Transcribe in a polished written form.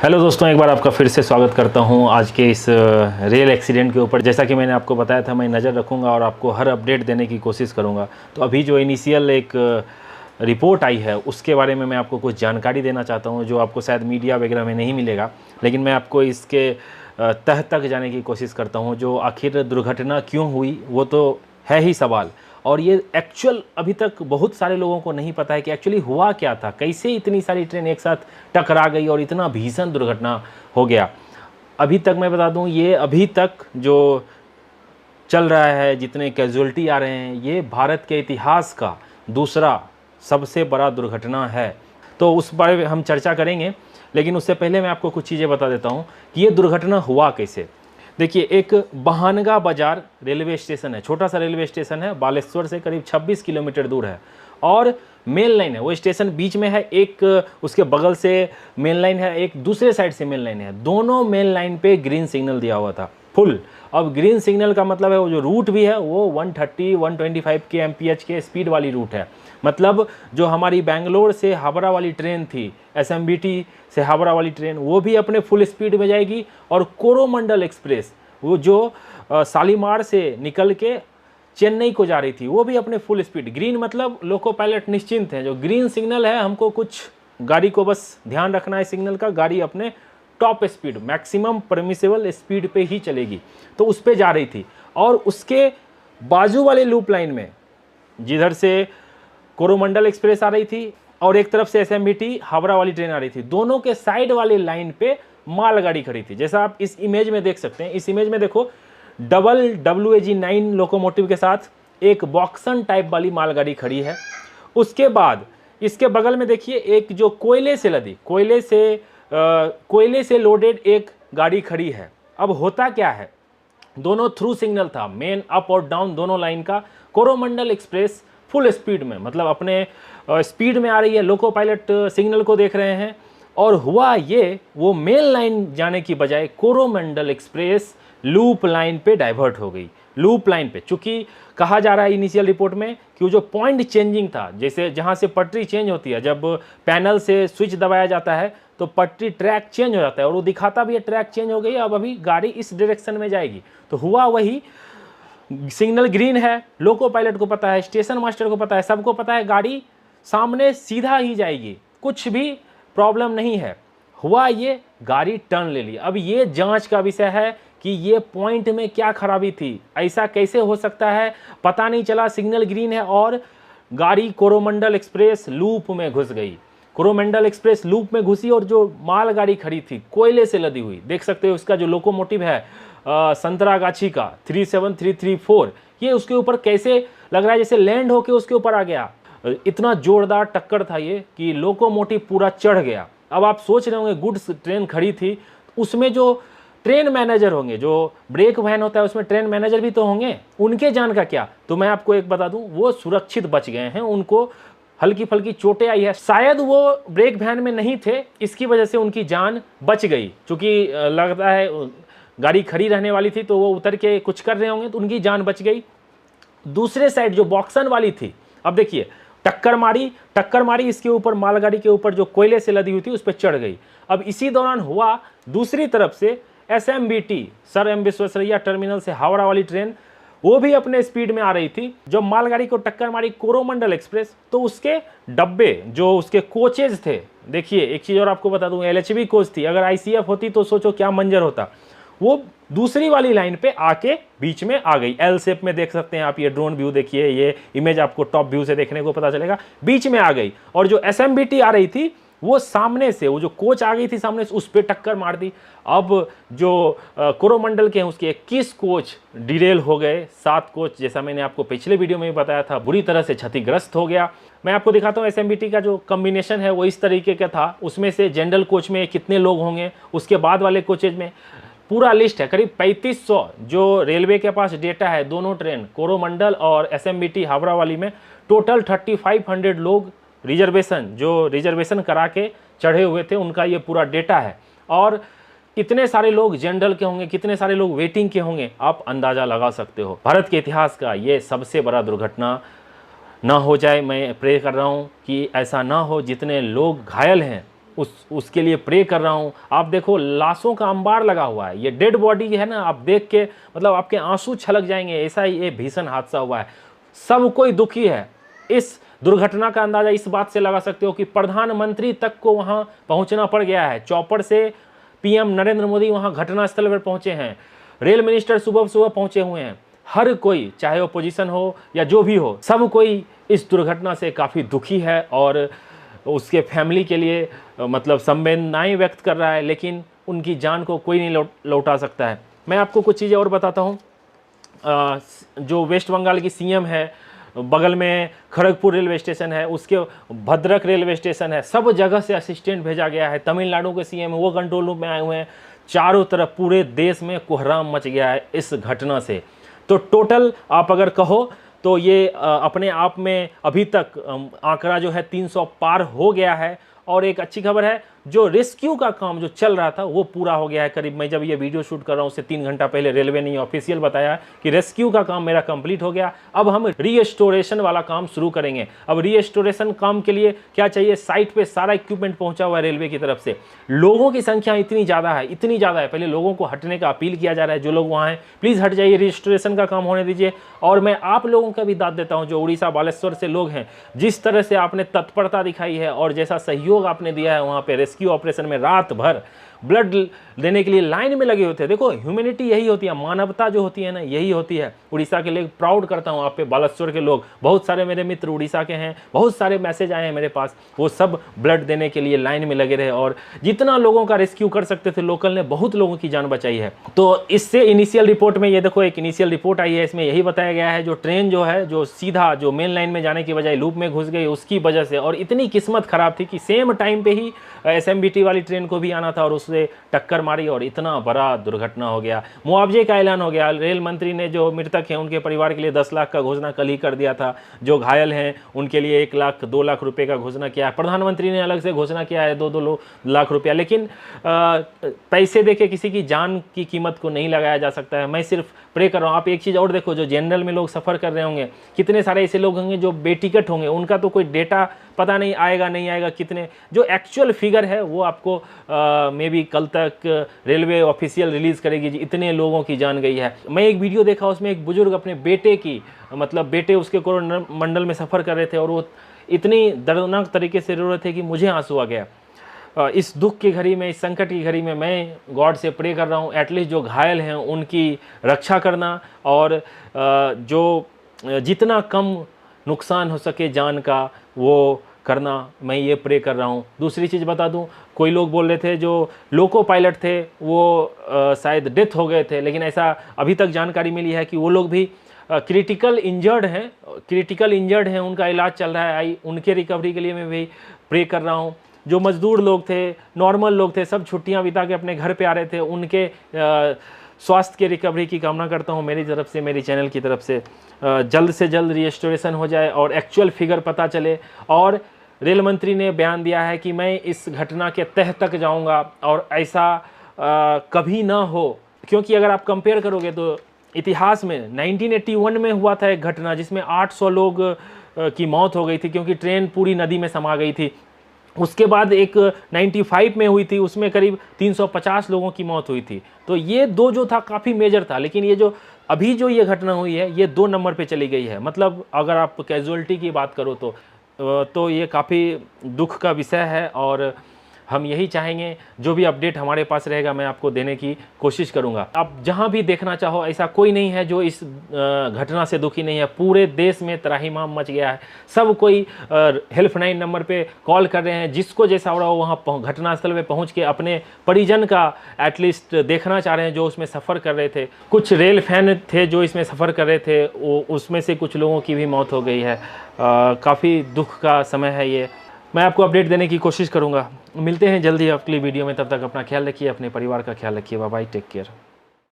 Hello दोस्तों, एक बार आपका फिर से स्वागत करता हूं आज के इस रेल एक्सीडेंट के ऊपर। जैसा कि मैंने आपको बताया था, मैं नज़र रखूंगा और आपको हर अपडेट देने की कोशिश करूंगा। तो अभी जो इनिशियल एक रिपोर्ट आई है उसके बारे में मैं आपको कुछ जानकारी देना चाहता हूं, जो आपको शायद मीडिया वगैरह में नहीं मिलेगा, लेकिन मैं आपको इसके तह तक जाने की कोशिश करता हूँ। जो आखिर दुर्घटना क्यों हुई वो तो है ही सवाल, और ये एक्चुअल अभी तक बहुत सारे लोगों को नहीं पता है कि एक्चुअली हुआ क्या था, कैसे इतनी सारी ट्रेन एक साथ टकरा गई और इतना भीषण दुर्घटना हो गया। अभी तक मैं बता दूं, ये अभी तक जो चल रहा है, जितने कैजुअल्टी आ रहे हैं, ये भारत के इतिहास का दूसरा सबसे बड़ा दुर्घटना है। तो उस बारे में हम चर्चा करेंगे, लेकिन उससे पहले मैं आपको कुछ चीज़ें बता देता हूँ कि ये दुर्घटना हुआ कैसे। देखिए, एक बहानगा बाजार रेलवे स्टेशन है, छोटा सा रेलवे स्टेशन है, बालेश्वर से करीब 26 किलोमीटर दूर है, और मेन लाइन है। वो स्टेशन बीच में है, एक उसके बगल से मेन लाइन है, एक दूसरे साइड से मेन लाइन है। दोनों मेन लाइन पे ग्रीन सिग्नल दिया हुआ था फुल। अब ग्रीन सिग्नल का मतलब है वो जो रूट भी है वो 130-125 के एमपीएच के स्पीड वाली रूट है। मतलब जो हमारी बेंगलोर से हावड़ा वाली ट्रेन थी, एसएमबीटी से हावड़ा वाली ट्रेन, वो भी अपने फुल स्पीड में जाएगी। और कोरोमंडल एक्सप्रेस, वो जो शालीमार से निकल के चेन्नई को जा रही थी, वो भी अपने फुल स्पीड। ग्रीन मतलब लोको पायलट निश्चिंत हैं, जो ग्रीन सिग्नल है हमको कुछ गाड़ी को बस ध्यान रखना है सिग्नल का, गाड़ी अपने top speed, maximum permissible speed पे ही चलेगी, तो उस पे जा रही थी। और उसके बाजू वाले लूप लाइन में, जिधर से कोरोमंडल एक्सप्रेस आ रही थी और एक तरफ से एसएमबीटी हावड़ा वाली ट्रेन आ रही थी, दोनों के साइड वाले लाइन पे मालगाड़ी खड़ी थी। जैसा आप इस इमेज में देख सकते हैं, इस इमेज में देखो, डबल WAG9 लोकोमोटिव के साथ एक बॉक्सन टाइप वाली मालगाड़ी खड़ी है। उसके बाद इसके बगल में देखिए, एक जो कोयले से लदी, कोयले से लोडेड एक गाड़ी खड़ी है। अब होता क्या है, दोनों थ्रू सिग्नल था, मेन अप और डाउन दोनों लाइन का। कोरोमंडल एक्सप्रेस फुल स्पीड में, मतलब अपने स्पीड में आ रही है, लोको पायलट सिग्नल को देख रहे हैं। और हुआ ये, वो मेन लाइन जाने की बजाय कोरोमंडल एक्सप्रेस लूप लाइन पे डाइवर्ट हो गई। लूप लाइन पे, चूंकि कहा जा रहा है इनिशियल रिपोर्ट में कि वो जो पॉइंट चेंजिंग था, जैसे जहाँ से पटरी चेंज होती है, जब पैनल से स्विच दबाया जाता है तो पटरी ट्रैक चेंज हो जाता है, और वो दिखाता भी है ट्रैक चेंज हो गई, अब अभी गाड़ी इस डायरेक्शन में जाएगी। तो हुआ वही, सिग्नल ग्रीन है, लोको पायलट को पता है, स्टेशन मास्टर को पता है, सबको पता है गाड़ी सामने सीधा ही जाएगी, कुछ भी प्रॉब्लम नहीं है। हुआ ये, गाड़ी टर्न ले ली। अब ये जांच का विषय है कि ये पॉइंट में क्या खराबी थी, ऐसा कैसे हो सकता है, पता नहीं चला। सिग्नल ग्रीन है और गाड़ी कोरोमंडल एक्सप्रेस लूप में घुस गई। कोरोमंडल एक्सप्रेस लूप में घुसी, और जो मालगाड़ी खड़ी थी कोयले से लदी हुई, देख सकते हो उसका जो लोकोमोटिव है संतरागाछी का 37334, ये उसके ऊपर कैसे लग रहा है जैसे लैंड होके उसके ऊपर आ गया। इतना जोरदार टक्कर था ये कि लोकोमोटिव पूरा चढ़ गया। अब आप सोच रहे होंगे, गुड्स ट्रेन खड़ी थी, उसमें जो ट्रेन मैनेजर होंगे, जो ब्रेक वैन होता है उसमें ट्रेन मैनेजर भी तो होंगे, उनके जान का क्या? तो मैं आपको एक बता दूं, वो सुरक्षित बच गए हैं, उनको हल्की फल्की चोटें आई है, शायद वो ब्रेक वैन में नहीं थे, इसकी वजह से उनकी जान बच गई। क्योंकि लगता है गाड़ी खड़ी रहने वाली थी, तो वो उतर के कुछ कर रहे होंगे, तो उनकी जान बच गई। दूसरे साइड जो बॉक्सन वाली थी, अब देखिए, टक्कर मारी, इसके ऊपर मालगाड़ी के ऊपर जो कोयले से लदी हुई थी उस पर चढ़ गई। अब इसी दौरान हुआ, दूसरी तरफ से SMBT sir M Visvesvaraya terminal से हावड़ा वाली ट्रेन, वो भी अपने स्पीड में आ रही थी। जब मालगाड़ी को टक्कर मारी कोरोमंडल एक्सप्रेस, तो उसके डब्बे, जो उसके कोचेज थे, देखिए एक चीज़ और आपको बता दूं, LHB कोच थी, अगर ICF होती तो सोचो क्या मंजर होता। वो दूसरी वाली लाइन पे आके बीच में आ गई, L शेप में देख सकते हैं आप, ये ड्रोन व्यू देखिए, ये इमेज आपको टॉप व्यू से देखने को पता चलेगा, बीच में आ गई। और जो SMBT आ रही थी, वो सामने से, वो जो कोच आ गई थी सामने से, उस पर टक्कर मार दी। अब जो कोरोमंडल के हैं उसके 21 कोच डिरेल हो गए, 7 कोच, जैसा मैंने आपको पिछले वीडियो में भी बताया था, बुरी तरह से क्षतिग्रस्त हो गया। मैं आपको दिखाता हूँ SMBT का जो कॉम्बिनेशन है वो इस तरीके का था। उसमें से जनरल कोच में कितने लोग होंगे, उसके बाद वाले कोचेज में पूरा लिस्ट है, करीब 3500 जो रेलवे के पास डेटा है, दोनों ट्रेन कोरोमंडल और SMBT हावड़ा वाली में टोटल 3500 लोग रिजर्वेशन करा के चढ़े हुए थे, उनका ये पूरा डेटा है। और इतने सारे लोग जनरल के होंगे, कितने सारे लोग वेटिंग के होंगे, आप अंदाज़ा लगा सकते हो। भारत के इतिहास का ये सबसे बड़ा दुर्घटना ना हो जाए, मैं प्रे कर रहा हूँ कि ऐसा ना हो। जितने लोग घायल हैं उसके लिए प्रे कर रहा हूँ। आप देखो लाशों का अंबार लगा हुआ है, ये डेड बॉडी है ना, आप देख के मतलब आपके आंसू छलक जाएंगे, ऐसा ही ये भीषण हादसा हुआ है। सब कोई दुखी है। इस दुर्घटना का अंदाजा इस बात से लगा सकते हो कि प्रधानमंत्री तक को वहां पहुंचना पड़ गया है। चौपर से पीएम नरेंद्र मोदी वहां घटनास्थल पर पहुंचे हैं, रेल मिनिस्टर सुबह सुबह पहुंचे हुए हैं। हर कोई, चाहे ओपोजिशन हो या जो भी हो, सब कोई इस दुर्घटना से काफ़ी दुखी है और उसके फैमिली के लिए मतलब संवेदनाएं व्यक्त कर रहा है, लेकिन उनकी जान को कोई नहीं लौटा सकता है। मैं आपको कुछ चीज़ें और बताता हूँ। जो वेस्ट बंगाल की सीएम है, बगल में खड़गपुर रेलवे स्टेशन है, उसके भद्रक रेलवे स्टेशन है, सब जगह से असिस्टेंट भेजा गया है। तमिलनाडु के सीएम वो कंट्रोल रूम में आए हुए हैं। चारों तरफ पूरे देश में कोहराम मच गया है इस घटना से। तो टोटल आप अगर कहो तो ये अपने आप में अभी तक आंकड़ा जो है 300 पार हो गया है। और एक अच्छी खबर है, जो रेस्क्यू का काम जो चल रहा था वो पूरा हो गया है। करीब मैं जब ये वीडियो शूट कर रहा हूँ उससे 3 घंटा पहले रेलवे ने ऑफिशियल बताया कि रेस्क्यू का काम मेरा कंप्लीट हो गया। अब हम रीस्टोरेशन वाला काम शुरू करेंगे। अब रीस्टोरेशन काम के लिए क्या चाहिए, साइट पे सारा इक्विपमेंट पहुंचा हुआ है रेलवे की तरफ से। लोगों की संख्या इतनी ज़्यादा है, इतनी ज़्यादा है, पहले लोगों को हटने का अपील किया जा रहा है। जो लोग वहाँ हैं प्लीज़ हट जाइए, रीस्टोरेशन का काम होने दीजिए। और मैं आप लोगों का भी दाद देता हूँ जो उड़ीसा बालेश्वर से लोग हैं, जिस तरह से आपने तत्परता दिखाई है और जैसा सहयोग आपने दिया है वहाँ पे रेस्क्यू ऑपरेशन में, रात भर ब्लड देने के लिए लाइन में लगे होते हैं। देखो ह्यूमैनिटी यही होती है, मानवता जो होती है ना, यही होती है। उड़ीसा के लिए प्राउड करता हूँ आप पे, बालेश्वर के लोग, बहुत सारे मेरे मित्र उड़ीसा के हैं, बहुत सारे मैसेज आए हैं मेरे पास, वो सब ब्लड देने के लिए लाइन में लगे रहे और जितना लोगों का रेस्क्यू कर सकते थे लोकल ने बहुत लोगों की जान बचाई है। तो इससे इनिशियल रिपोर्ट में ये देखो एक इनिशियल रिपोर्ट आई है, इसमें यही बताया गया है जो ट्रेन जो है जो सीधा जो मेन लाइन में जाने की बजाय लूप में घुस गई उसकी वजह से, और इतनी किस्मत खराब थी कि सेम टाइम पे ही SMBT वाली ट्रेन को भी आना था और उससे टक्कर मारी और इतना बड़ा दुर्घटना हो गया। मुआवजे का ऐलान हो गया। रेल मंत्री ने जो मृतक हैं उनके परिवार के लिए 10 लाख का घोषणा कल ही कर दिया था। जो घायल हैं उनके लिए 1 लाख 2 लाख रुपए का घोषणा किया है। प्रधानमंत्री ने अलग से घोषणा किया है 2-2 लाख रुपया। लेकिन पैसे देके किसी की जान की कीमत को नहीं लगाया जा सकता है। मैं सिर्फ प्रे कर रहा हूँ। आप एक चीज़ और देखो, जो जनरल में लोग सफ़र कर रहे होंगे, कितने सारे ऐसे लोग होंगे जो बेटिकट होंगे, उनका तो कोई डेटा पता नहीं आएगा नहीं आएगा कितने, जो एक्चुअल फिगर है वो आपको मे बी कल तक रेलवे ऑफिशियल रिलीज़ करेगी जी इतने लोगों की जान गई है। मैं एक वीडियो देखा, उसमें एक बुजुर्ग अपने बेटे की मतलब बेटे उसके कोरोमंडल में सफ़र कर रहे थे और वो इतनी दर्दनाक तरीके से रो रहे थे कि मुझे आंसू आ गया। इस दुख की घड़ी में, इस संकट की घड़ी में मैं गॉड से प्रे कर रहा हूँ एटलीस्ट जो घायल हैं उनकी रक्षा करना और जो जितना कम नुकसान हो सके जान का वो करना, मैं ये प्रे कर रहा हूँ। दूसरी चीज़ बता दूँ, कोई लोग बोल रहे थे जो लोको पायलट थे वो शायद डेथ हो गए थे, लेकिन ऐसा अभी तक जानकारी मिली है कि वो लोग भी क्रिटिकल इंजर्ड हैं, उनका इलाज चल रहा है। उनके रिकवरी के लिए मैं भी प्रे कर रहा हूँ। जो मजदूर लोग थे, नॉर्मल लोग थे, सब छुट्टियां बिता के अपने घर पे आ रहे थे, उनके स्वास्थ्य के रिकवरी की कामना करता हूं मेरी तरफ से, मेरी चैनल की तरफ से। जल्द से जल्द रीस्टोरेशन हो जाए और एक्चुअल फिगर पता चले। और रेल मंत्री ने बयान दिया है कि मैं इस घटना के तह तक जाऊंगा और ऐसा कभी ना हो, क्योंकि अगर आप कंपेयर करोगे तो इतिहास में 1981 में हुआ था एक घटना जिसमें 800 लोग की मौत हो गई थी क्योंकि ट्रेन पूरी नदी में समा गई थी। उसके बाद एक 95 में हुई थी, उसमें करीब 350 लोगों की मौत हुई थी। तो ये दो जो था काफ़ी मेजर था, लेकिन ये जो अभी जो ये घटना हुई है ये 2 नंबर पे चली गई है। मतलब अगर आप कैजुअलिटी की बात करो तो ये काफ़ी दुख का विषय है और हम यही चाहेंगे जो भी अपडेट हमारे पास रहेगा मैं आपको देने की कोशिश करूंगा। आप जहां भी देखना चाहो, ऐसा कोई नहीं है जो इस घटना से दुखी नहीं है। पूरे देश में त्राहिमाम मच गया है, सब कोई हेल्पलाइन नंबर पे कॉल कर रहे हैं। जिसको जैसा हो रहा हो वहाँ घटनास्थल पे पहुँच के अपने परिजन का एटलीस्ट देखना चाह रहे हैं जो उसमें सफ़र कर रहे थे। कुछ रेल फैन थे जो इसमें सफ़र कर रहे थे, उसमें से कुछ लोगों की भी मौत हो गई है। काफ़ी दुख का समय है ये। मैं आपको अपडेट देने की कोशिश करूंगा। मिलते हैं जल्दी अगली वीडियो में, तब तक अपना ख्याल रखिए, अपने परिवार का ख्याल रखिए। Bye bye, take care.